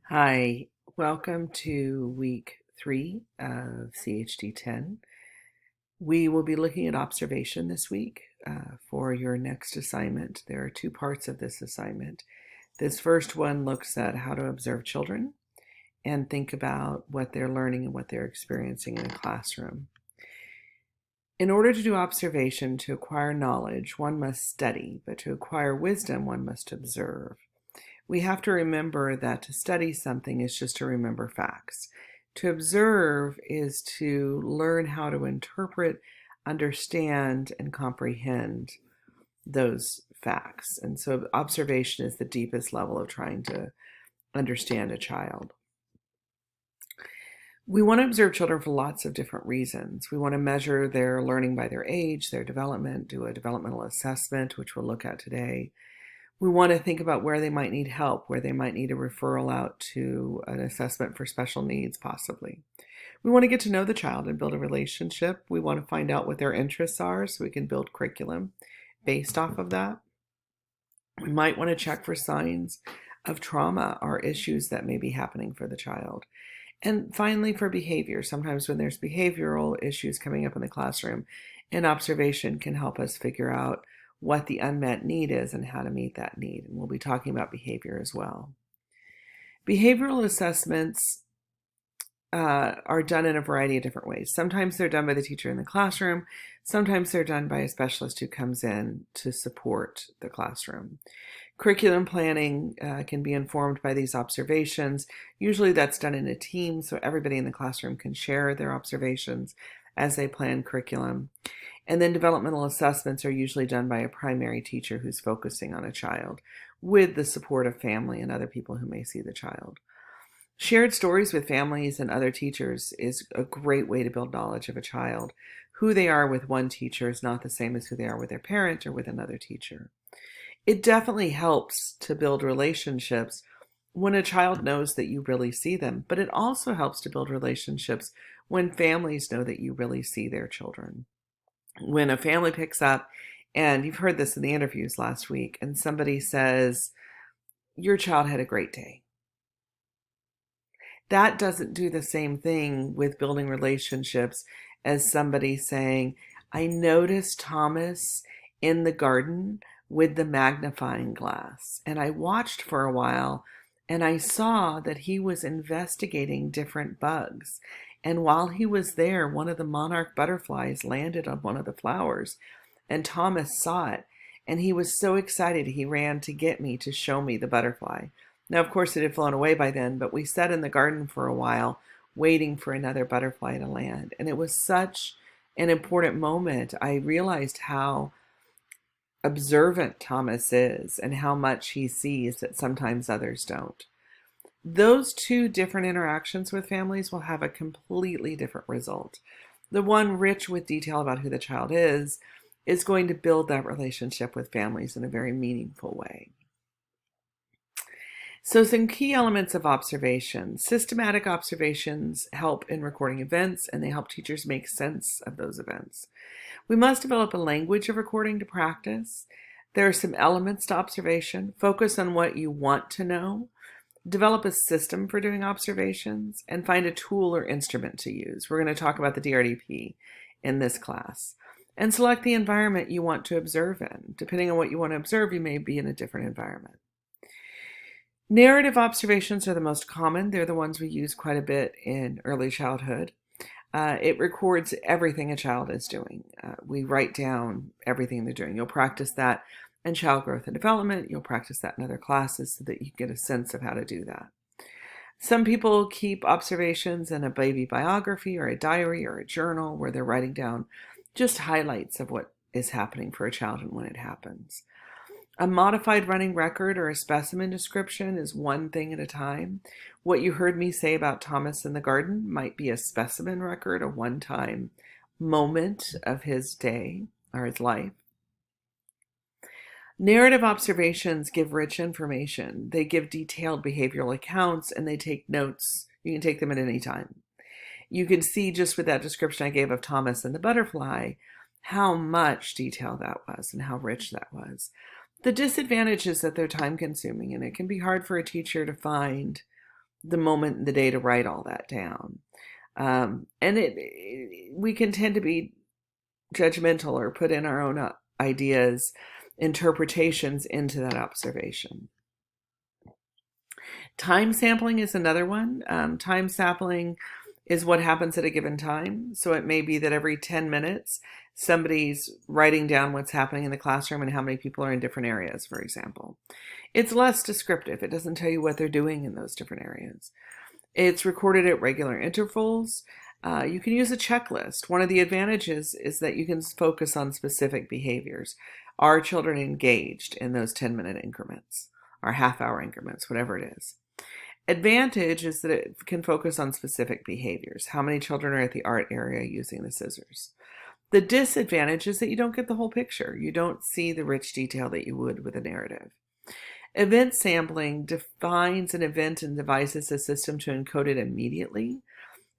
Hi, welcome to week 3 of CHD 10. We will be looking at observation this week for your next assignment. There are 2 parts of this assignment. This first one looks at how to observe children and think about what they're learning and what they're experiencing in a classroom. In order to do observation, to acquire knowledge, one must study, but to acquire wisdom, one must observe. We have to remember that to study something is just to remember facts. To observe is to learn how to interpret, understand, and comprehend those facts. And so observation is the deepest level of trying to understand a child. We want to observe children for lots of different reasons. We want to measure their learning by their age, their development, do a developmental assessment, which we'll look at today. We want to think about where they might need help, where they might need a referral out to an assessment for special needs, possibly. We want to get to know the child and build a relationship. We want to find out what their interests are so we can build curriculum based off of that. We might want to check for signs of trauma or issues that may be happening for the child. And finally, for behavior, sometimes when there's behavioral issues coming up in the classroom, an observation can help us figure out what the unmet need is and how to meet that need. And we'll be talking about behavior as well. Behavioral assessments are done in a variety of different ways. Sometimes they're done by the teacher in the classroom. Sometimes they're done by a specialist who comes in to support the classroom. Curriculum planning can be informed by these observations. Usually that's done in a team, so everybody in the classroom can share their observations as they plan curriculum. And then developmental assessments are usually done by a primary teacher who's focusing on a child with the support of family and other people who may see the child. Shared stories with families and other teachers is a great way to build knowledge of a child. Who they are with one teacher is not the same as who they are with their parent or with another teacher. It definitely helps to build relationships when a child knows that you really see them, but it also helps to build relationships when families know that you really see their children. When a family picks up, and you've heard this in the interviews last week, and somebody says, your child had a great day. That doesn't do the same thing with building relationships as somebody saying, I noticed Thomas in the garden with the magnifying glass, and I watched for a while, and I saw that he was investigating different bugs. And while he was there, one of the monarch butterflies landed on one of the flowers, and Thomas saw it, and he was so excited he ran to get me to show me the butterfly. Now, of course, it had flown away by then, but we sat in the garden for a while waiting for another butterfly to land. And it was such an important moment. I realized how observant Thomas is and how much he sees that sometimes others don't. Those 2 different interactions with families will have a completely different result. The one rich with detail about who the child is going to build that relationship with families in a very meaningful way. So some key elements of observation. Systematic observations help in recording events, and they help teachers make sense of those events. We must develop a language of recording to practice. There are some elements to observation. Focus on what you want to know. Develop a system for doing observations, and find a tool or instrument to use. We're going to talk about the DRDP in this class. And select the environment you want to observe in. Depending on what you want to observe, you may be in a different environment. Narrative observations are the most common. They're the ones we use quite a bit in early childhood. It records everything a child is doing. We write down everything they're doing. You'll practice that in child growth and development. You'll practice that in other classes so that you get a sense of how to do that. Some people keep observations in a baby biography or a diary or a journal where they're writing down just highlights of what is happening for a child and when it happens. A modified running record or a specimen description is one thing at a time. What you heard me say about Thomas in the garden might be a specimen record, a one-time moment of his day or his life. Narrative observations give rich information. They give detailed behavioral accounts, and they take notes. You can take them at any time. You can see just with that description I gave of Thomas and the butterfly, how much detail that was and how rich that was. The disadvantage is that they're time consuming, and it can be hard for a teacher to find the moment in the day to write all that down. And we can tend to be judgmental or put in our own ideas, interpretations into that observation. Time sampling is another one. Time sampling is what happens at a given time. So it may be that every 10 minutes, somebody's writing down what's happening in the classroom and how many people are in different areas, for example. It's less descriptive. It doesn't tell you what they're doing in those different areas. It's recorded at regular intervals. You can use a checklist. One of the advantages is that you can focus on specific behaviors. Are children engaged in those 10-minute increments or half-hour increments, whatever it is? Advantage is that it can focus on specific behaviors. How many children are at the art area using the scissors? The disadvantage is that you don't get the whole picture. You don't see the rich detail that you would with a narrative. Event sampling defines an event and devises a system to encode it immediately.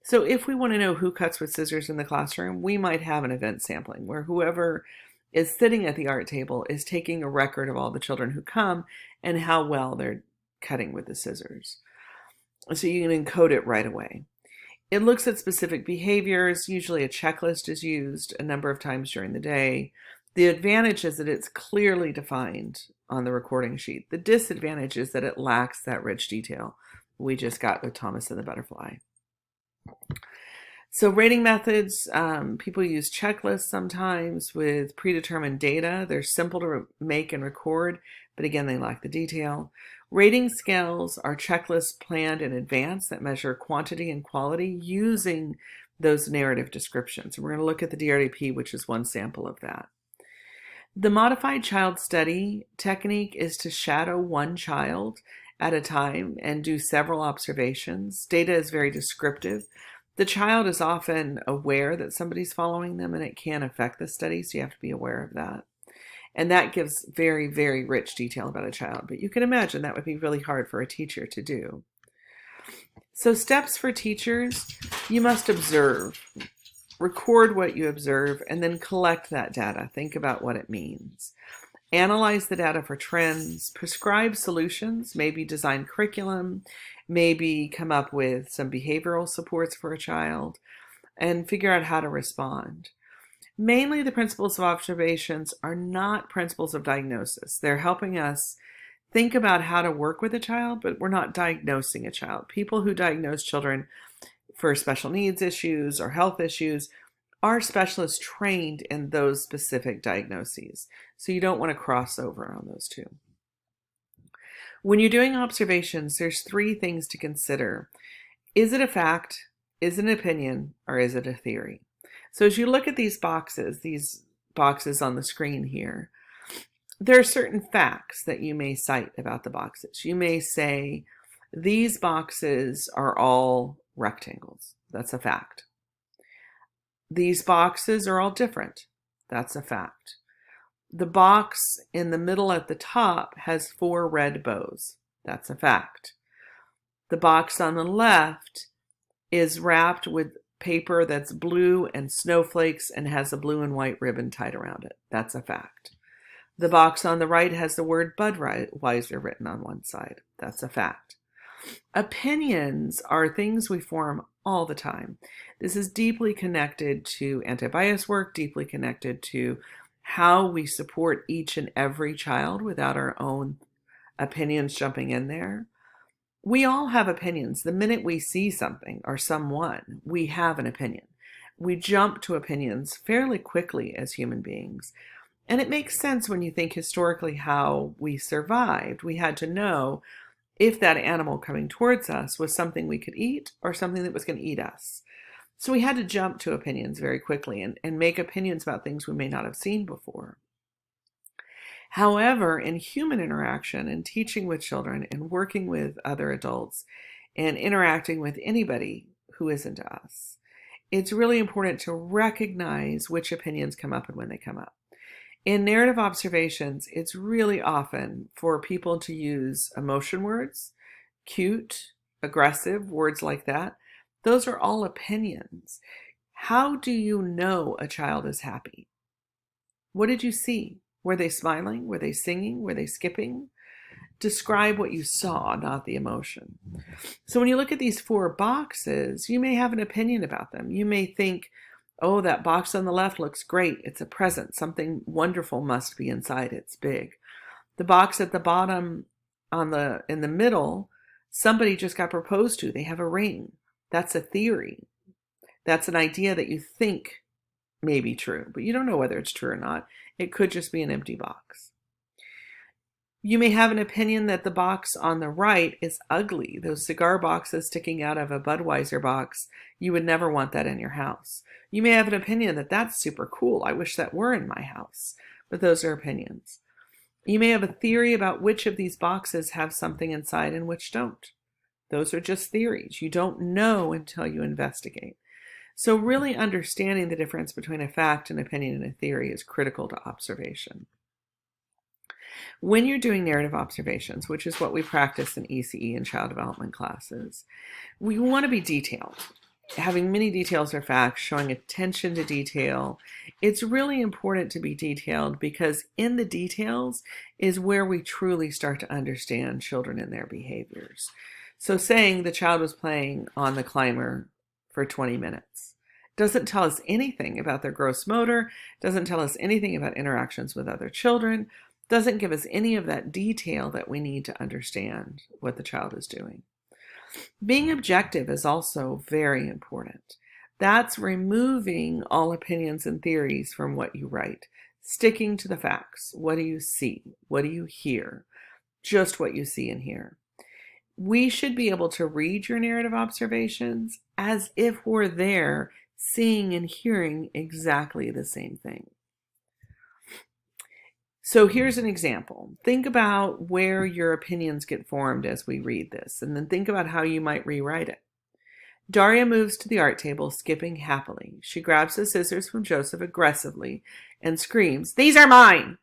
So if we want to know who cuts with scissors in the classroom, we might have an event sampling where whoever is sitting at the art table is taking a record of all the children who come and how well they're cutting with the scissors. So you can encode it right away. It looks at specific behaviors. Usually a checklist is used a number of times during the day. The advantage is that it's clearly defined on the recording sheet. The disadvantage is that it lacks that rich detail we just got with Thomas and the Butterfly. So rating methods, people use checklists sometimes with predetermined data. They're simple to make and record, but again, they lack the detail. Rating scales are checklists planned in advance that measure quantity and quality using those narrative descriptions. We're going to look at the DRDP, which is one sample of that. The modified child study technique is to shadow one child at a time and do several observations. Data is very descriptive. The child is often aware that somebody's following them and it can affect the study, so you have to be aware of that. And that gives very, very rich detail about a child. But you can imagine that would be really hard for a teacher to do. So steps for teachers, you must observe. Record what you observe and then collect that data. Think about what it means. Analyze the data for trends. Prescribe solutions, maybe design curriculum, maybe come up with some behavioral supports for a child, and figure out how to respond. Mainly the principles of observations are not principles of diagnosis. They're helping us think about how to work with a child, but we're not diagnosing a child. People who diagnose children for special needs issues or health issues are specialists trained in those specific diagnoses. So you don't want to cross over on those two. When you're doing observations, there's three things to consider. Is it a fact? Is it an opinion? Or is it a theory? So as you look at these boxes on the screen here, there are certain facts that you may cite about the boxes. You may say, these boxes are all rectangles. That's a fact. These boxes are all different. That's a fact. The box in the middle at the top has 4 red bows. That's a fact. The box on the left is wrapped with paper that's blue and snowflakes and has a blue and white ribbon tied around it. That's a fact. The box on the right has the word Budweiser written on one side. That's a fact. Opinions are things we form all the time. This is deeply connected to anti-bias work, deeply connected to how we support each and every child without our own opinions jumping in there. We all have opinions. The minute we see something or someone, we have an opinion. We jump to opinions fairly quickly as human beings. And it makes sense when you think historically how we survived. We had to know if that animal coming towards us was something we could eat or something that was going to eat us. So we had to jump to opinions very quickly and make opinions about things we may not have seen before. However, in human interaction and teaching with children and working with other adults and interacting with anybody who isn't us, it's really important to recognize which opinions come up and when they come up. In narrative observations, it's really often for people to use emotion words, cute, aggressive, words like that. Those are all opinions. How do you know a child is happy? What did you see? Were they smiling? Were they singing? Were they skipping? Describe what you saw, not the emotion. So when you look at these 4 boxes, you may have an opinion about them. You may think, oh, that box on the left looks great. It's a present. Something wonderful must be inside. It's big. The box at the bottom in the middle, somebody just got proposed to. They have a ring. That's a theory. That's an idea that you think may be true, but you don't know whether it's true or not. It could just be an empty box. You may have an opinion that the box on the right is ugly. Those cigar boxes sticking out of a Budweiser box, you would never want that in your house. You may have an opinion that that's super cool. I wish that were in my house. But those are opinions. You may have a theory about which of these boxes have something inside and which don't. Those are just theories. You don't know until you investigate. So really understanding the difference between a fact, an opinion, and a theory is critical to observation. When you're doing narrative observations, which is what we practice in ECE and child development classes, we want to be detailed. Having many details or facts, showing attention to detail. It's really important to be detailed because in the details is where we truly start to understand children and their behaviors. So saying the child was playing on the climber for 20 minutes doesn't tell us anything about their gross motor, doesn't tell us anything about interactions with other children, doesn't give us any of that detail that we need to understand what the child is doing. Being objective is also very important. That's removing all opinions and theories from what you write, sticking to the facts. What do you see? What do you hear? Just what you see and hear. We should be able to read your narrative observations as if we're there, seeing and hearing exactly the same thing. So here's an example. Think about where your opinions get formed as we read this, and then think about how you might rewrite it. Daria moves to the art table, skipping happily. She grabs the scissors from Joseph aggressively and screams, "These are mine!"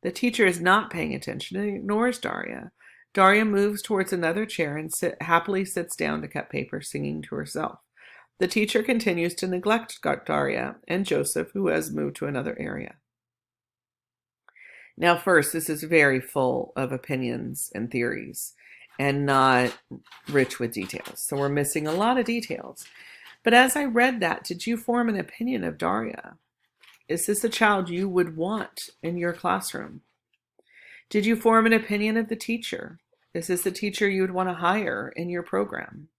The teacher is not paying attention and ignores Daria. Daria moves towards another chair and happily sits down to cut paper, singing to herself. The teacher continues to neglect Daria and Joseph, who has moved to another area. Now, first, this is very full of opinions and theories and not rich with details. So we're missing a lot of details. But as I read that, did you form an opinion of Daria? Is this a child you would want in your classroom? Did you form an opinion of the teacher? Is this the teacher you would want to hire in your program?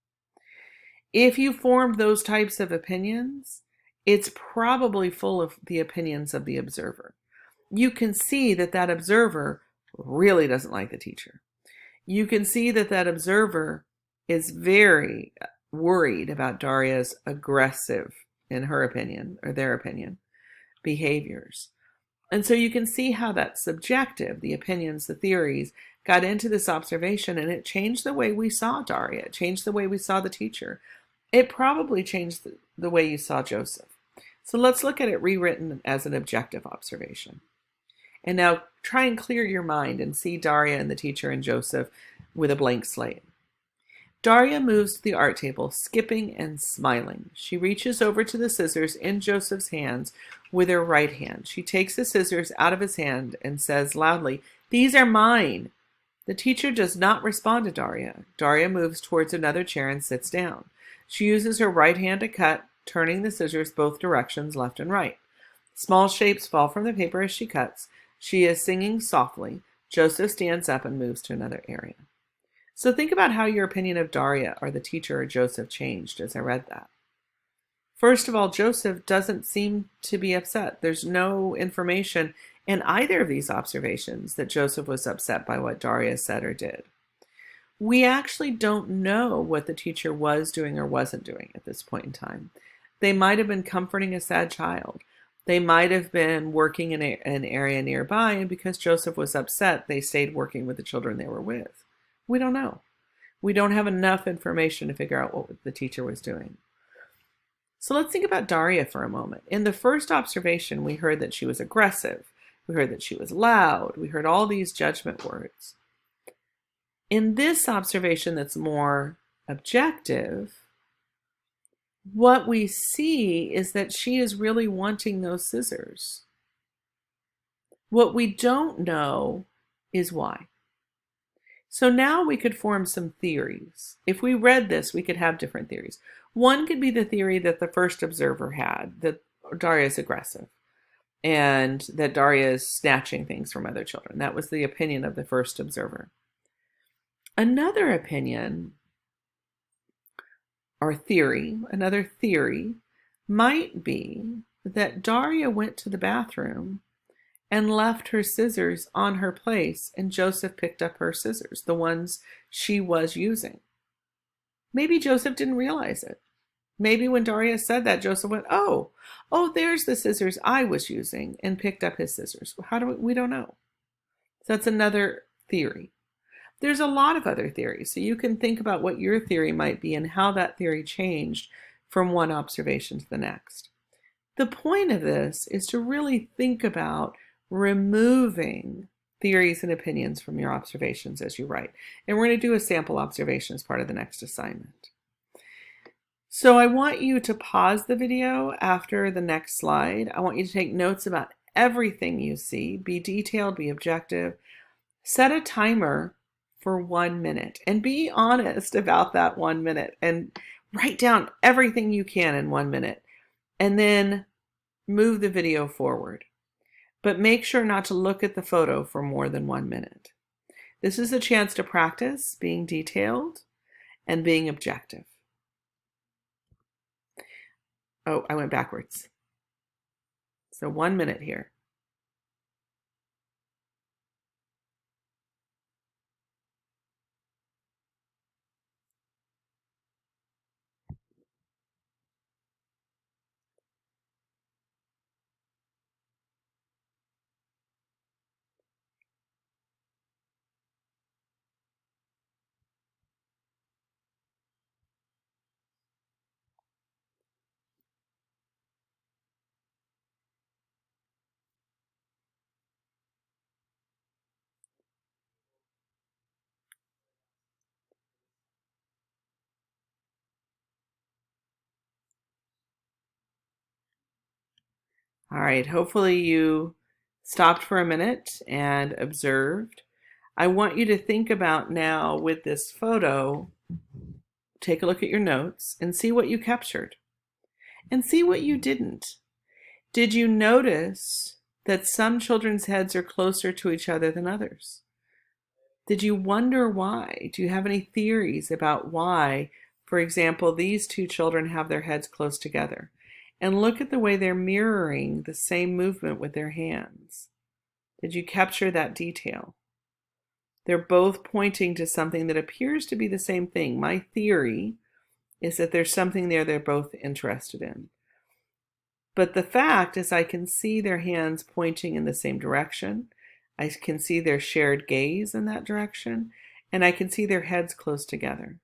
If you formed those types of opinions, it's probably full of the opinions of the observer. You can see that that observer really doesn't like the teacher. You can see that that observer is very worried about Daria's aggressive, in her opinion, or their opinion, behaviors. And so you can see how that subjective, the opinions, the theories, got into this observation, and it changed the way we saw Daria. It changed the way we saw the teacher. It probably changed the way you saw Joseph. So let's look at it rewritten as an objective observation. And now try and clear your mind and see Daria and the teacher and Joseph with a blank slate. Daria moves to the art table, skipping and smiling. She reaches over to the scissors in Joseph's hands with her right hand. She takes the scissors out of his hand and says loudly, "These are mine." The teacher does not respond to Daria. Daria moves towards another chair and sits down. She uses her right hand to cut, turning the scissors both directions, left and right. Small shapes fall from the paper as she cuts. She is singing softly. Joseph stands up and moves to another area. So think about how your opinion of Daria or the teacher or Joseph changed as I read that. First of all, Joseph doesn't seem to be upset. There's no information in either of these observations that Joseph was upset by what Daria said or did. We actually don't know what the teacher was doing or wasn't doing at this point in time. They might have been comforting a sad child. They might have been working in an area nearby, and because Joseph was upset, they stayed working with the children they were with. We don't know. We don't have enough information to figure out what the teacher was doing. So let's think about Daria for a moment. In the first observation, we heard that she was aggressive. We heard that she was loud. We heard all these judgment words. In this observation that's more objective, what we see is that she is really wanting those scissors. What we don't know is why. So now we could form some theories. If we read this, we could have different theories. One could be the theory that the first observer had, that Daria is aggressive and that Daria is snatching things from other children. That was the opinion of the first observer. Another opinion or theory, another theory might be that Daria went to the bathroom and left her scissors on her place, and Joseph picked up her scissors, the ones she was using. Maybe Joseph didn't realize it. Maybe when Daria said that, Joseph went, oh, there's the scissors I was using, and picked up his scissors. We don't know. So that's another theory. There's a lot of other theories. So you can think about what your theory might be and how that theory changed from one observation to the next. The point of this is to really think about removing theories and opinions from your observations as you write. And we're going to do a sample observation as part of the next assignment. So I want you to pause the video after the next slide. I want you to take notes about everything you see. Be detailed, be objective. Set a timer for 1 minute and be honest about that 1 minute and write down everything you can in 1 minute and then move the video forward. But make sure not to look at the photo for more than 1 minute. This is a chance to practice being detailed and being objective. Oh, I went backwards. So 1 minute here. All right, hopefully you stopped for a minute and observed. I want you to think about now with this photo, take a look at your notes and see what you captured and see what you didn't. Did you notice that some children's heads are closer to each other than others? Did you wonder why? Do you have any theories about why, for example, these two children have their heads close together? And look at the way they're mirroring the same movement with their hands. Did you capture that detail? They're both pointing to something that appears to be the same thing. My theory is that there's something there they're both interested in. But the fact is I can see their hands pointing in the same direction. I can see their shared gaze in that direction. And I can see their heads close together.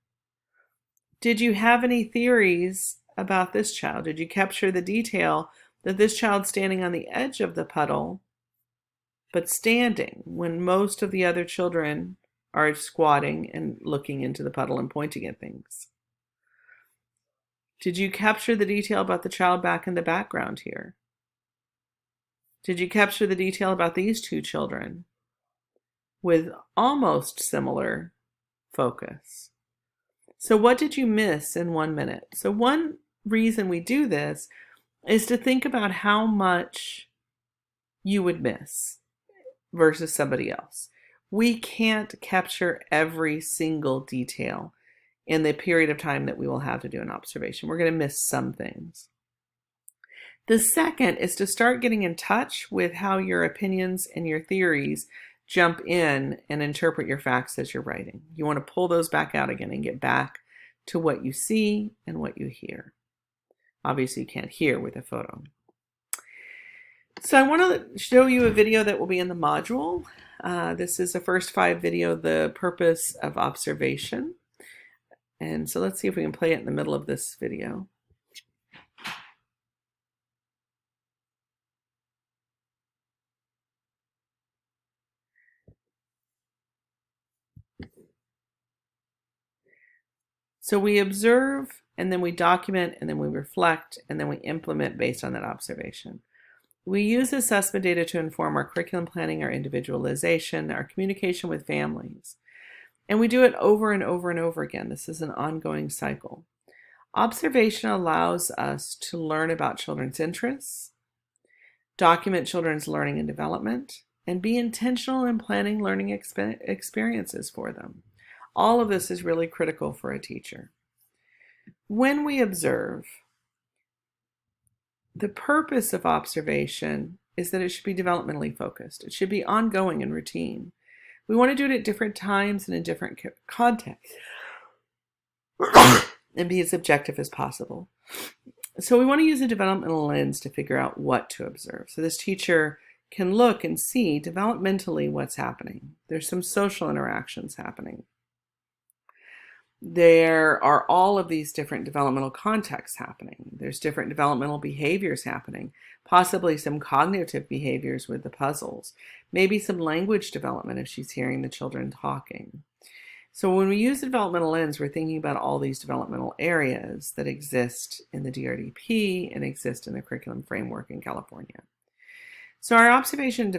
Did you have any theories about this child? Did you capture the detail that this child's standing on the edge of the puddle, but standing when most of the other children are squatting and looking into the puddle and pointing at things? Did you capture the detail about the child back in the background here? Did you capture the detail about these two children with almost similar focus? So what did you miss in 1 minute? So one reason we do this is to think about how much you would miss versus somebody else. We can't capture every single detail in the period of time that we will have to do an observation. We're going to miss some things. The second is to start getting in touch with how your opinions and your theories jump in and interpret your facts as you're writing. You want to pull those back out again and get back to what you see and what you hear. Obviously, you can't hear with a photo. So I want to show you a video that will be in the module. This is the first 5 video, the purpose of observation. And so let's see if we can play it in the middle of this video. So we observe, and then we document, and then we reflect, and then we implement based on that observation. We use assessment data to inform our curriculum planning, our individualization, our communication with families. And we do it over and over and over again. This is an ongoing cycle. Observation allows us to learn about children's interests, document children's learning and development, and be intentional in planning learning experiences for them. All of this is really critical for a teacher. When we observe, the purpose of observation is that it should be developmentally focused. It should be ongoing and routine. We want to do it at different times and in different contexts and be as objective as possible. So we want to use a developmental lens to figure out what to observe. So this teacher can look and see developmentally what's happening. There's some social interactions happening. There are all of these different developmental contexts happening. There's different developmental behaviors happening, possibly some cognitive behaviors with the puzzles, maybe some language development if she's hearing the children talking. So when we use the developmental lens, we're thinking about all these developmental areas that exist in the DRDP and exist in the curriculum framework in California. So our observation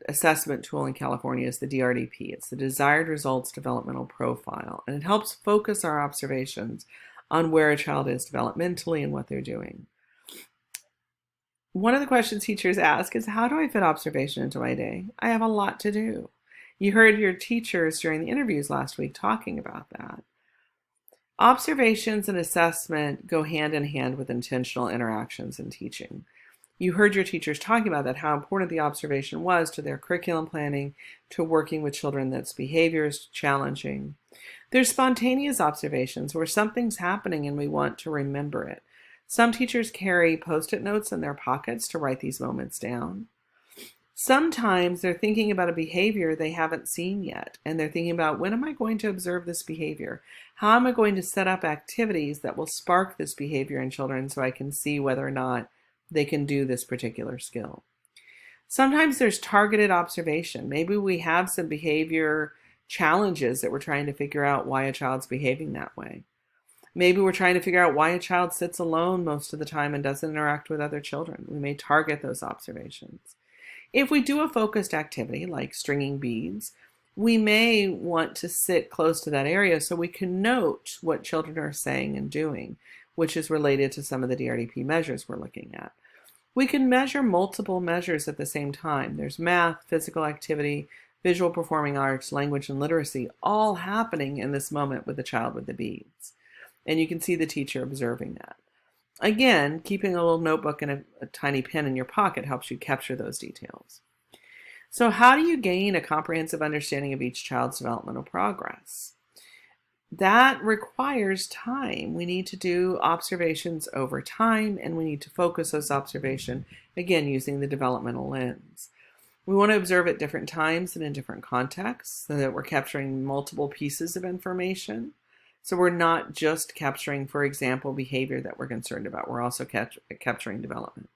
assessment tool in California is the DRDP. It's the Desired Results Developmental Profile, and it helps focus our observations on where a child is developmentally and what they're doing. One of the questions teachers ask is, how do I fit observation into my day? I have a lot to do. You heard your teachers during the interviews last week talking about that. Observations and assessment go hand in hand with intentional interactions in teaching. You heard your teachers talking about that, how important the observation was to their curriculum planning, to working with children that's behavior is challenging. There's spontaneous observations where something's happening and we want to remember it. Some teachers carry Post-it notes in their pockets to write these moments down. Sometimes they're thinking about a behavior they haven't seen yet, and they're thinking about, when am I going to observe this behavior? How am I going to set up activities that will spark this behavior in children so I can see whether or not they can do this particular skill? Sometimes there's targeted observation. Maybe we have some behavior challenges that we're trying to figure out why a child's behaving that way. Maybe we're trying to figure out why a child sits alone most of the time and doesn't interact with other children. We may target those observations. If we do a focused activity like stringing beads, we may want to sit close to that area so we can note what children are saying and doing, which is related to some of the DRDP measures we're looking at. We can measure multiple measures at the same time. There's math, physical activity, visual performing arts, language, and literacy all happening in this moment with the child with the beads. And you can see the teacher observing that. Again, keeping a little notebook and a tiny pen in your pocket helps you capture those details. So how do you gain a comprehensive understanding of each child's developmental progress? That requires time. We need to do observations over time, and we need to focus those observations, again, using the developmental lens. We want to observe at different times and in different contexts so that we're capturing multiple pieces of information. So we're not just capturing, for example, behavior that we're concerned about. We're also capturing development.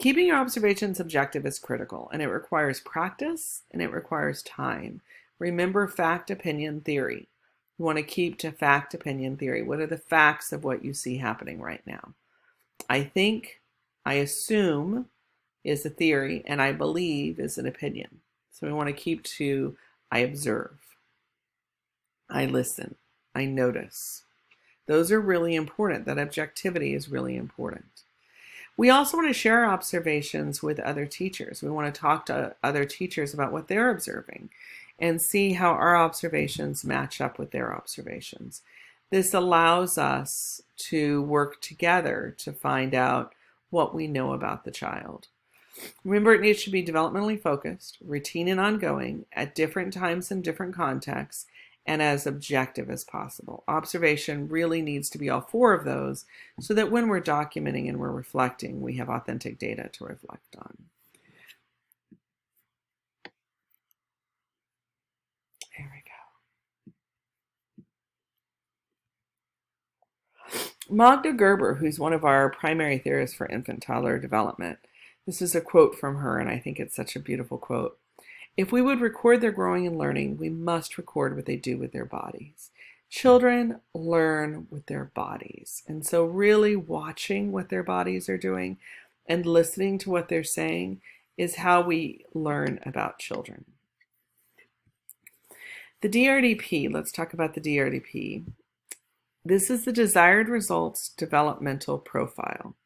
Keeping your observations objective is critical, and it requires practice and it requires time. Remember fact, opinion, theory. You want to keep to fact, opinion, theory. What are the facts of what you see happening right now? I think, I assume is a theory, and I believe is an opinion. So we want to keep to I observe, I listen, I notice. Those are really important. That objectivity is really important. We also want to share observations with other teachers. We want to talk to other teachers about what they're observing and see how our observations match up with their observations. This allows us to work together to find out what we know about the child. Remember, it needs to be developmentally focused, routine and ongoing, at different times and different contexts, and as objective as possible. Observation really needs to be all four of those so that when we're documenting and we're reflecting, we have authentic data to reflect on. There we go. Magda Gerber, who's one of our primary theorists for infant-toddler development, this is a quote from her, and I think it's such a beautiful quote. If we would record their growing and learning, we must record what they do with their bodies. Children learn with their bodies. And so really watching what their bodies are doing and listening to what they're saying is how we learn about children. The DRDP, let's talk about the DRDP. This is the Desired Results Developmental Profile.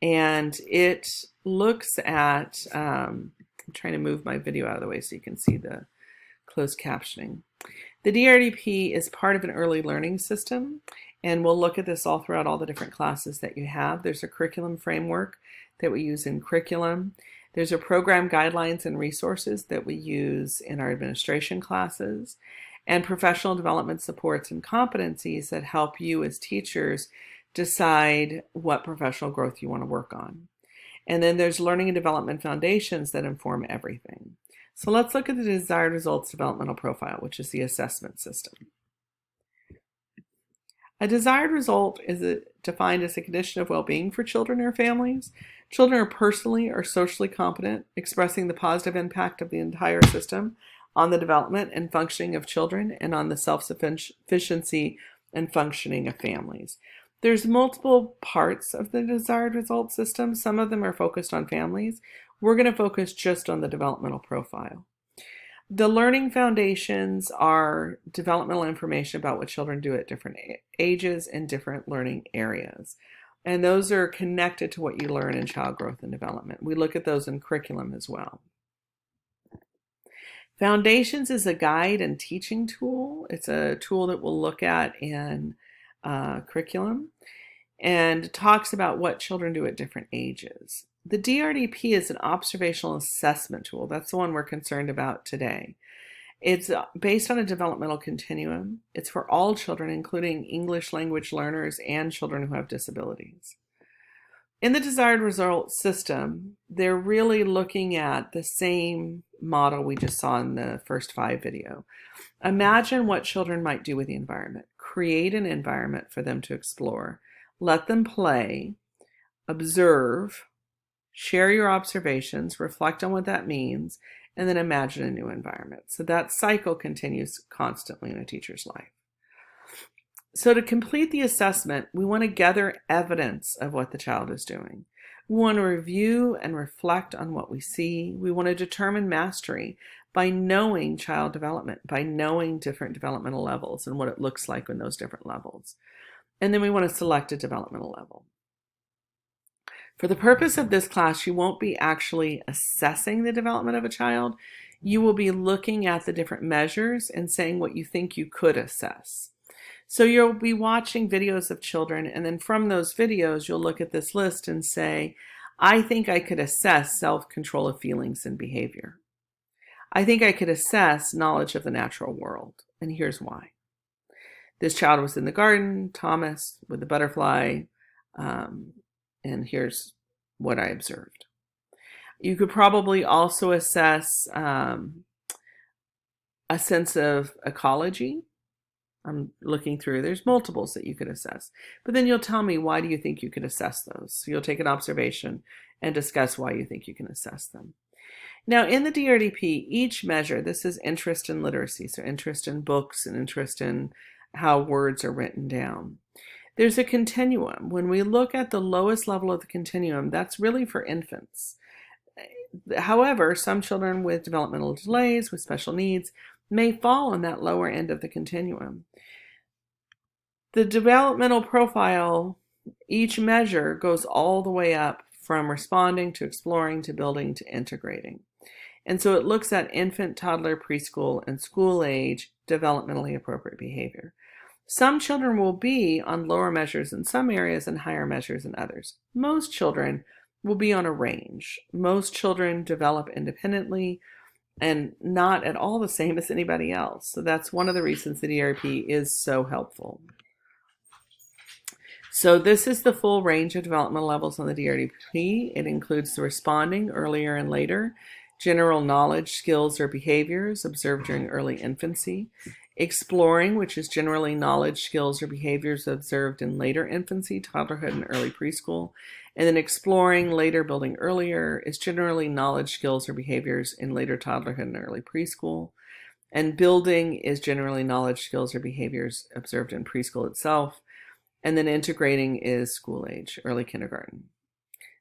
And it looks at, I'm trying to move my video out of the way so you can see the closed captioning. The DRDP is part of an early learning system, and we'll look at this all throughout all the different classes that you have. There's a curriculum framework that we use in curriculum. There's a program guidelines and resources that we use in our administration classes, and professional development supports and competencies that help you as teachers decide what professional growth you want to work on. And then there's learning and development foundations that inform everything. So let's look at the Desired Results Developmental Profile, which is the assessment system. A desired result is defined as a condition of well-being for children or families. Children are personally or socially competent, expressing the positive impact of the entire system on the development and functioning of children and on the self-sufficiency and functioning of families. There's multiple parts of the desired result system. Some of them are focused on families. We're going to focus just on the developmental profile. The learning foundations are developmental information about what children do at different ages and different learning areas. And those are connected to what you learn in child growth and development. We look at those in curriculum as well. Foundations is a guide and teaching tool. It's a tool that we'll look at in curriculum and talks about what children do at different ages. The DRDP is an observational assessment tool. That's the one we're concerned about today. It's based on a developmental continuum. It's for all children, including English language learners and children who have disabilities. In the desired result system, they're really looking at the same model we just saw in the first 5 video. Imagine what children might do with the environment. Create an environment for them to explore. Let them play, observe, share your observations, reflect on what that means, and then imagine a new environment. So that cycle continues constantly in a teacher's life. So to complete the assessment, we want to gather evidence of what the child is doing. We want to review and reflect on what we see. We want to determine mastery by knowing child development, by knowing different developmental levels and what it looks like in those different levels. And then we want to select a developmental level. For the purpose of this class, you won't be actually assessing the development of a child. You will be looking at the different measures and saying what you think you could assess. So you'll be watching videos of children, and then from those videos, you'll look at this list and say, I think I could assess self-control of feelings and behavior. I think I could assess knowledge of the natural world, and here's why. This child was in the garden, Thomas, with the butterfly, and here's what I observed. You could probably also assess a sense of ecology. I'm looking through, there's multiples that you could assess. But then you'll tell me, why do you think you could assess those? So you'll take an observation and discuss why you think you can assess them. Now in the DRDP, each measure, this is interest in literacy, so interest in books and interest in how words are written down. There's a continuum. When we look at the lowest level of the continuum, that's really for infants. However, some children with developmental delays, with special needs, may fall on that lower end of the continuum. The developmental profile, each measure goes all the way up from responding to exploring to building to integrating. And so it looks at infant, toddler, preschool, and school age developmentally appropriate behavior. Some children will be on lower measures in some areas and higher measures in others. Most children will be on a range. Most children develop independently and not at all the same as anybody else. So that's one of the reasons the DRP is so helpful. So this is the full range of developmental levels on the DRDP. It includes the responding, earlier and later, general knowledge, skills, or behaviors observed during early infancy, exploring, which is generally knowledge, skills, or behaviors observed in later infancy, toddlerhood, and early preschool. And then exploring, later, building earlier is generally knowledge, skills, or behaviors in later toddlerhood and early preschool. And building is generally knowledge, skills, or behaviors observed in preschool itself. And then integrating is school age, early kindergarten.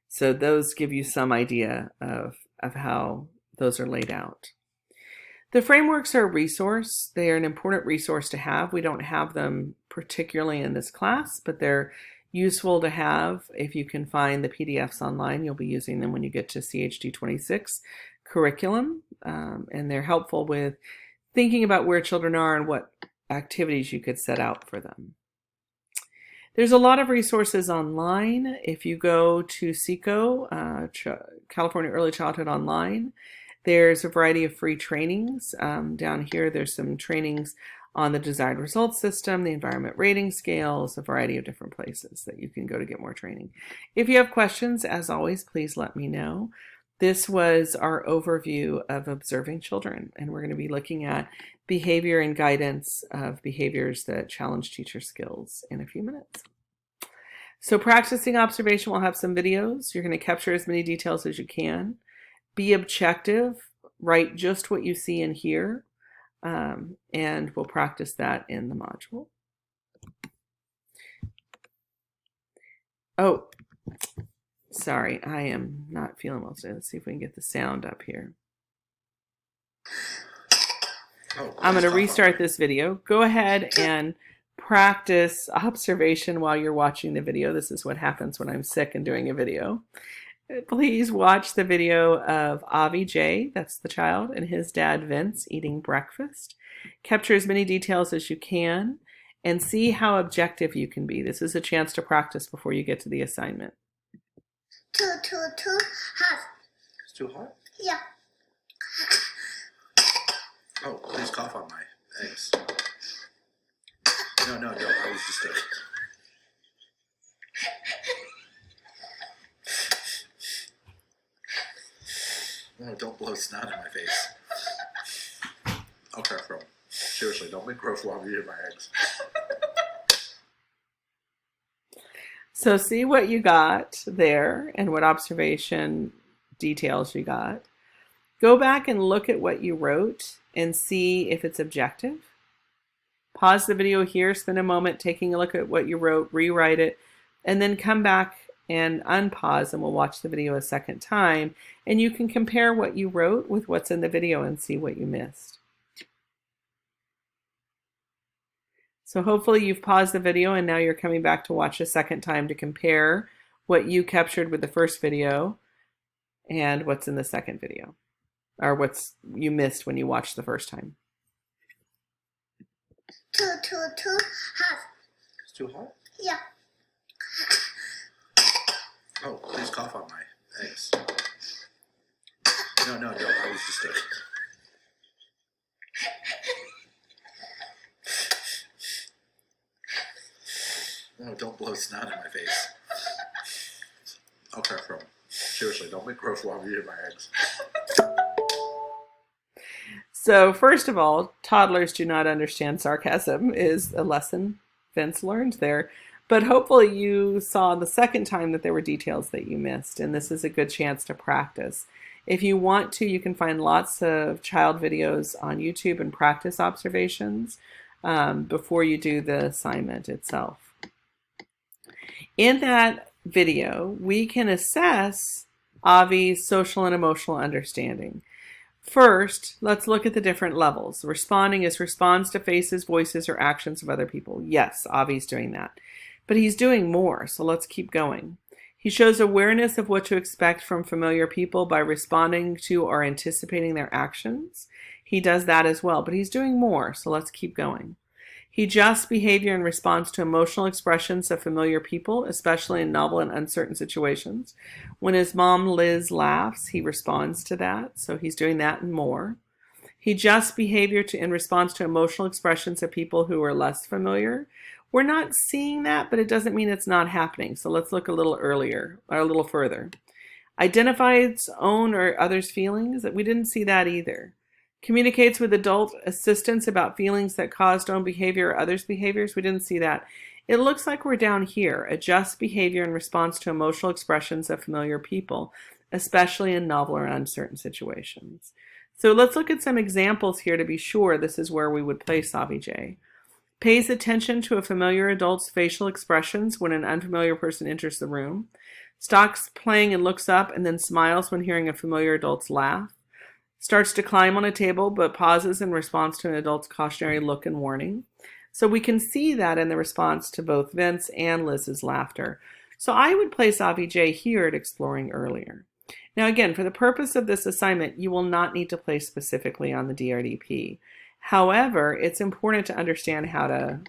So those give you some idea of how those are laid out. The frameworks are a resource. They are an important resource to have. We don't have them particularly in this class, but they're useful to have. If you can find the PDFs online, you'll be using them when you get to CHD 26 curriculum, and they're helpful with thinking about where children are and what activities you could set out for them. There's a lot of resources online. If you go to CECO, California Early Childhood Online, there's a variety of free trainings. Down here, there's some trainings on the desired results system, the environment rating scales, a variety of different places that you can go to get more training. If you have questions, as always, please let me know. This was our overview of observing children, and we're going to be looking at behavior and guidance of behaviors that challenge teacher skills in a few minutes. So practicing observation, we'll have some videos. You're going to capture as many details as you can. Be objective, write just what you see and hear, and we'll practice that in the module. Oh, sorry, I am not feeling well today. Let's see if we can get the sound up here. I'm going to restart this video. Go ahead and practice observation while you're watching the video. This is what happens when I'm sick and doing a video. Please watch the video of Avi J, that's the child, and his dad Vince eating breakfast. Capture as many details as you can and see how objective you can be. This is a chance to practice before you get to the assignment. Too hot. It's too hot? Yeah. Oh, please cough on my eggs. No, I was just No, don't blow snot in my face. Okay, bro. Seriously, don't make gross while we eat my eggs. So see what you got there and what observation details you got. Go back and look at what you wrote and see if it's objective. Pause the video here, spend a moment taking a look at what you wrote, rewrite it, and then come back and unpause and we'll watch the video a second time. And you can compare what you wrote with what's in the video and see what you missed. So hopefully you've paused the video and now you're coming back to watch a second time to compare what you captured with the first video and what's in the second video, or what's you missed when you watched the first time. Too hot. It's too hot? Yeah. Oh, please cough on my eggs. No, I was just No, don't blow snot in my face. Okay, bro. Seriously, don't make gross while we eat my eggs. So first of all, toddlers do not understand sarcasm is a lesson Vince learned there. But hopefully you saw the second time that there were details that you missed, and this is a good chance to practice. If you want to, you can find lots of child videos on YouTube and practice observations before you do the assignment itself. In that video, we can assess Avi's social and emotional understanding. First, let's look at the different levels. Responding is responds to faces, voices, or actions of other people. Yes, Avi's doing that. But he's doing more, so let's keep going. He shows awareness of what to expect from familiar people by responding to or anticipating their actions. He does that as well, but he's doing more, so let's keep going. He adjusts behavior in response to emotional expressions of familiar people, especially in novel and uncertain situations. When his mom, Liz, laughs, he responds to that, so he's doing that and more. He adjusts behavior in response to emotional expressions of people who are less familiar. We're not seeing that, but it doesn't mean it's not happening, so let's look a little earlier, or a little further. Identifies own or others' feelings, we didn't see that either. Communicates with adult assistants about feelings that caused own behavior or others' behaviors. We didn't see that. It looks like we're down here. Adjusts behavior in response to emotional expressions of familiar people, especially in novel or uncertain situations. So let's look at some examples here to be sure this is where we would place Avi J. Pays attention to a familiar adult's facial expressions when an unfamiliar person enters the room. Stops playing and looks up and then smiles when hearing a familiar adult's laugh. Starts to climb on a table, but pauses in response to an adult's cautionary look and warning. So we can see that in the response to both Vince and Liz's laughter. So I would place Avi J here at exploring earlier. Now again, for the purpose of this assignment, you will not need to place specifically on the DRDP. However, it's important to understand how to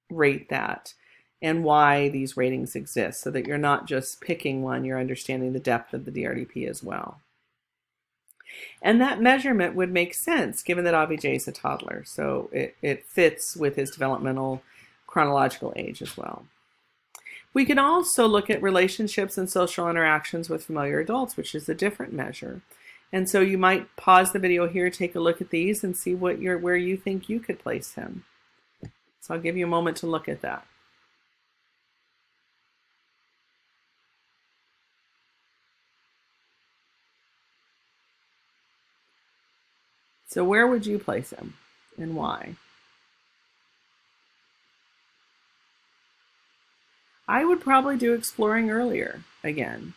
rate that and why these ratings exist so that you're not just picking one, you're understanding the depth of the DRDP as well. And that measurement would make sense given that Avi J is a toddler, so it fits with his developmental chronological age as well. We can also look at relationships and social interactions with familiar adults, which is a different measure. And so you might pause the video here, take a look at these, and see where you think you could place him. So I'll give you a moment to look at that. So where would you place him and why? I would probably do exploring earlier again.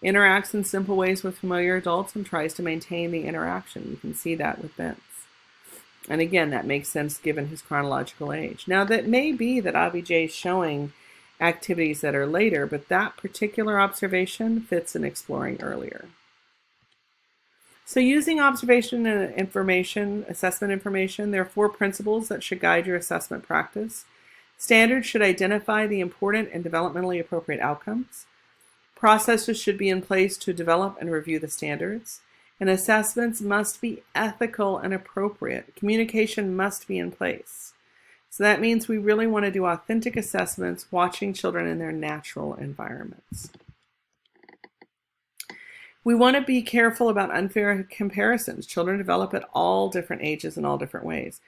Interacts in simple ways with familiar adults and tries to maintain the interaction. You can see that with Vince. And again, that makes sense given his chronological age. Now, that may be that Avi J is showing activities that are later, but that particular observation fits in exploring earlier. So using observation and information, assessment information, there are 4 principles that should guide your assessment practice. Standards should identify the important and developmentally appropriate outcomes. Processes should be in place to develop and review the standards. And assessments must be ethical and appropriate. Communication must be in place. So that means we really want to do authentic assessments, watching children in their natural environments. We want to be careful about unfair comparisons. Children develop at all different ages in all different ways.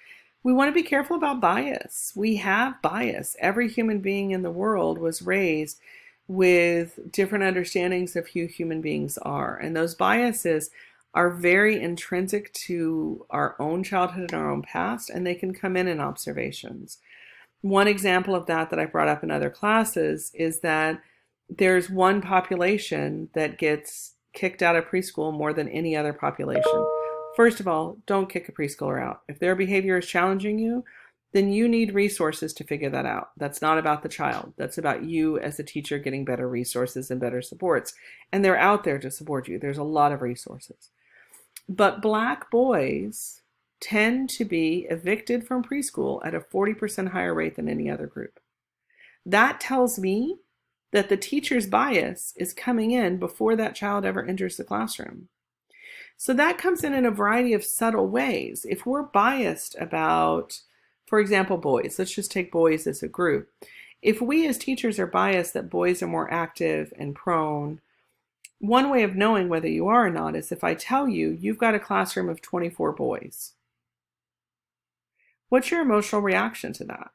We want to be careful about bias. We have bias. Every human being in the world was raised with different understandings of who human beings are. And those biases are very intrinsic to our own childhood and our own past, and they can come in observations. One example of that I brought up in other classes is that there's one population that gets kicked out of preschool more than any other population. First of all, don't kick a preschooler out. If their behavior is challenging you, then you need resources to figure that out. That's not about the child. That's about you as a teacher getting better resources and better supports. And they're out there to support you. There's a lot of resources. But Black boys tend to be evicted from preschool at a 40% higher rate than any other group. That tells me that the teacher's bias is coming in before that child ever enters the classroom. So that comes in a variety of subtle ways. If we're biased about, for example, boys, let's just take boys as a group. If we as teachers are biased that boys are more active and prone, one way of knowing whether you are or not is if I tell you you've got a classroom of 24 boys. What's your emotional reaction to that?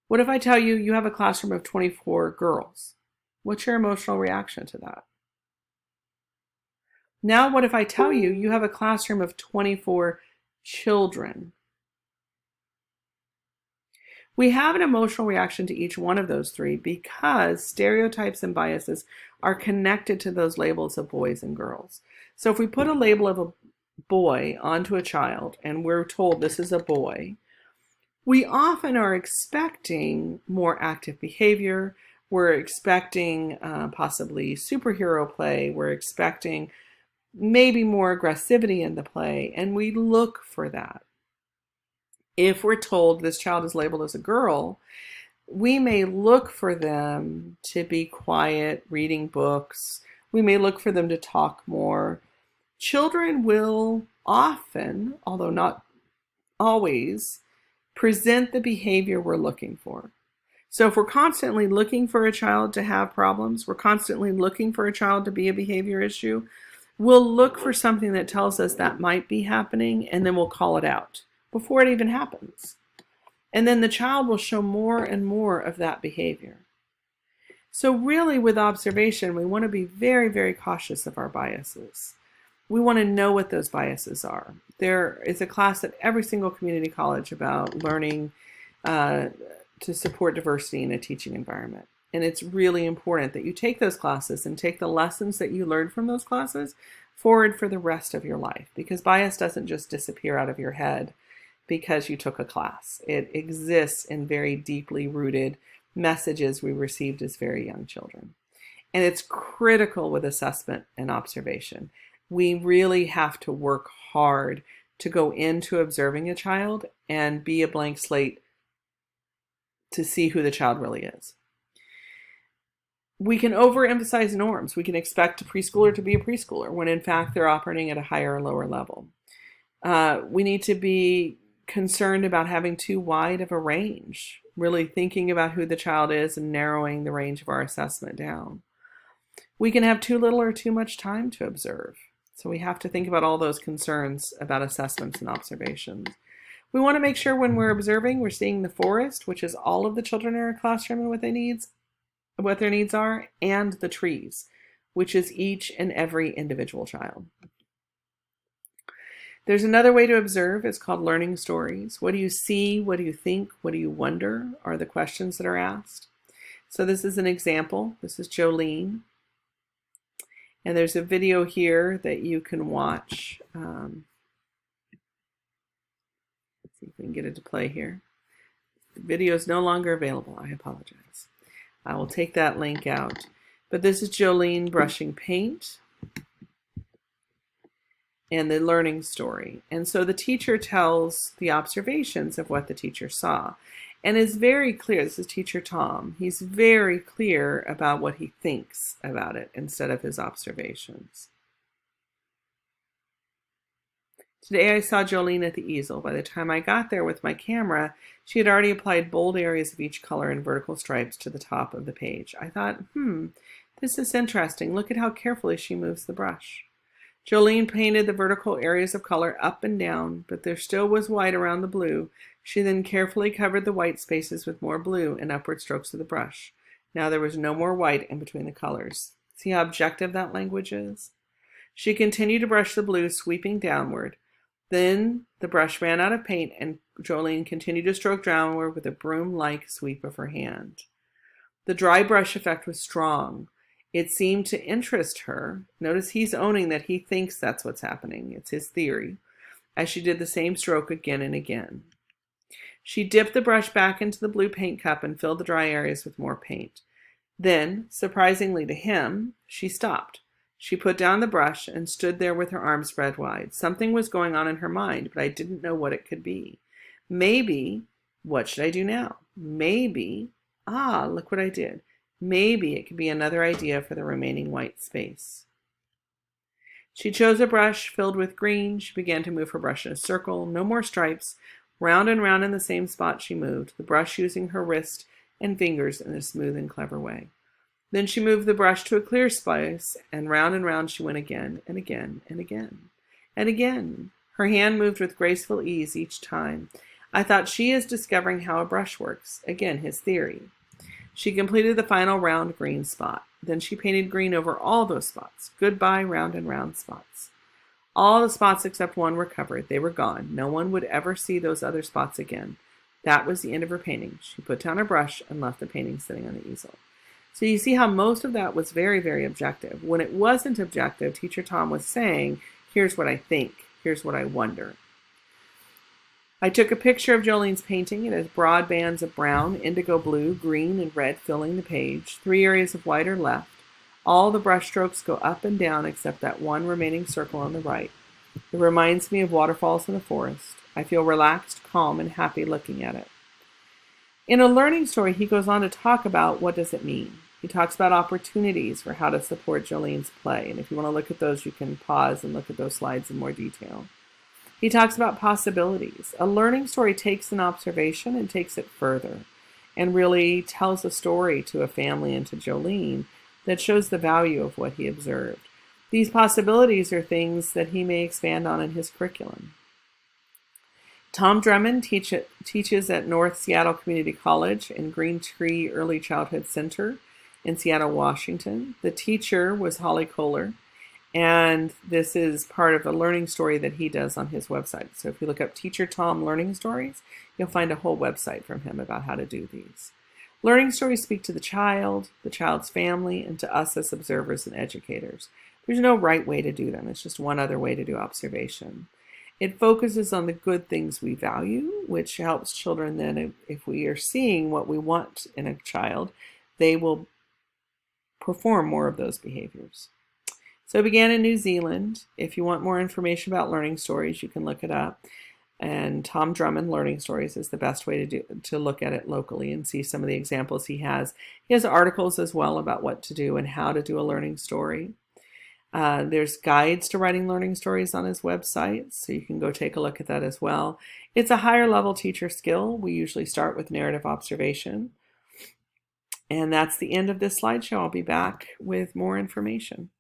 What if I tell you you have a classroom of 24 girls? What's your emotional reaction to that? Now, what if I tell you you have a classroom of 24 children? We have an emotional reaction to each one of those 3 because stereotypes and biases are connected to those labels of boys and girls. So if we put a label of a boy onto a child and we're told this is a boy, we often are expecting more active behavior. We're expecting possibly superhero play. We're expecting maybe more aggressivity in the play, and we look for that. If we're told this child is labeled as a girl, we may look for them to be quiet, reading books. We may look for them to talk more. Children will often, although not always, present the behavior we're looking for. So if we're constantly looking for a child to have problems, we're constantly looking for a child to be a behavior issue, we'll look for something that tells us that might be happening, and then we'll call it out before it even happens. And then the child will show more and more of that behavior. So really with observation, we want to be very, very cautious of our biases. We want to know what those biases are. There is a class at every single community college about learning to support diversity in a teaching environment. And it's really important that you take those classes and take the lessons that you learned from those classes, forward for the rest of your life, because bias doesn't just disappear out of your head because you took a class. It exists in very deeply rooted messages we received as very young children. And it's critical with assessment and observation. We really have to work hard to go into observing a child and be a blank slate to see who the child really is. We can overemphasize norms. We can expect a preschooler to be a preschooler when in fact they're operating at a higher or lower level. We need to be concerned about having too wide of a range, really thinking about who the child is and narrowing the range of our assessment down. We can have too little or too much time to observe. So we have to think about all those concerns about assessments and observations. We want to make sure when we're observing, we're seeing the forest, which is all of the children in our classroom and what their needs are, and the trees, which is each and every individual child. There's another way to observe. It's called learning stories. What do you see? What do you think? What do you wonder? Are the questions that are asked. So this is an example. This is Jolene. And there's a video here that you can watch. Let's see if we can get it to play here. The video is no longer available. I apologize. I will take that link out. But this is Jolene brushing paint and the learning story. And so the teacher tells the observations of what the teacher saw. And is very clear. This is Teacher Tom. He's very clear about what he thinks about it instead of his observations. Today I saw Jolene at the easel. By the time I got there with my camera, she had already applied bold areas of each color in vertical stripes to the top of the page. I thought, this is interesting. Look at how carefully she moves the brush. Jolene painted the vertical areas of color up and down, but there still was white around the blue. She then carefully covered the white spaces with more blue and upward strokes of the brush. Now there was no more white in between the colors. See how objective that language is? She continued to brush the blue, sweeping downward. Then the brush ran out of paint, and Jolene continued to stroke downward with a broom-like sweep of her hand. The dry brush effect was strong. It seemed to interest her. Notice he's owning that he thinks that's what's happening. It's his theory. As she did the same stroke again and again. She dipped the brush back into the blue paint cup and filled the dry areas with more paint. Then, surprisingly to him, she stopped. She put down the brush and stood there with her arms spread wide. Something was going on in her mind, but I didn't know what it could be. Maybe, what should I do now? Maybe, look what I did. Maybe it could be another idea for the remaining white space. She chose a brush filled with green. She began to move her brush in a circle. No more stripes. Round and round in the same spot she moved, the brush using her wrist and fingers in a smooth and clever way. Then she moved the brush to a clear space, and round she went again and again and again and again. Her hand moved with graceful ease each time. I thought, she is discovering how a brush works. Again, his theory. She completed the final round green spot. Then she painted green over all those spots. Goodbye, round and round spots. All the spots except one were covered. They were gone. No one would ever see those other spots again. That was the end of her painting. She put down her brush and left the painting sitting on the easel. So you see how most of that was very, very objective. When it wasn't objective, Teacher Tom was saying, here's what I think. Here's what I wonder. I took a picture of Jolene's painting. It has broad bands of brown, indigo blue, green, and red filling the page. 3 areas of white are left. All the brush strokes go up and down except that one remaining circle on the right. It reminds me of waterfalls in the forest. I feel relaxed, calm, and happy looking at it. In a learning story, he goes on to talk about what does it mean. He talks about opportunities for how to support Jolene's play. And if you want to look at those, you can pause and look at those slides in more detail. He talks about possibilities. A learning story takes an observation and takes it further and really tells a story to a family and to Jolene that shows the value of what he observed. These possibilities are things that he may expand on in his curriculum. Tom Drummond teaches at North Seattle Community College and Green Tree Early Childhood Center in Seattle, Washington. The teacher was Holly Kohler, and this is part of a learning story that he does on his website. So if you look up Teacher Tom Learning Stories, you'll find a whole website from him about how to do these. Learning stories speak to the child's family, and to us as observers and educators. There's no right way to do them. It's just one other way to do observation. It focuses on the good things we value, which helps children then, if we are seeing what we want in a child, they will perform more of those behaviors. So it began in New Zealand. If you want more information about learning stories, you can look it up. And Tom Drummond Learning Stories is the best way to look at it locally and see some of the examples he has. He has articles as well about what to do and how to do a learning story. There's guides to writing learning stories on his website, so you can go take a look at that as well. It's a higher level teacher skill. We usually start with narrative observation. And that's the end of this slideshow. I'll be back with more information.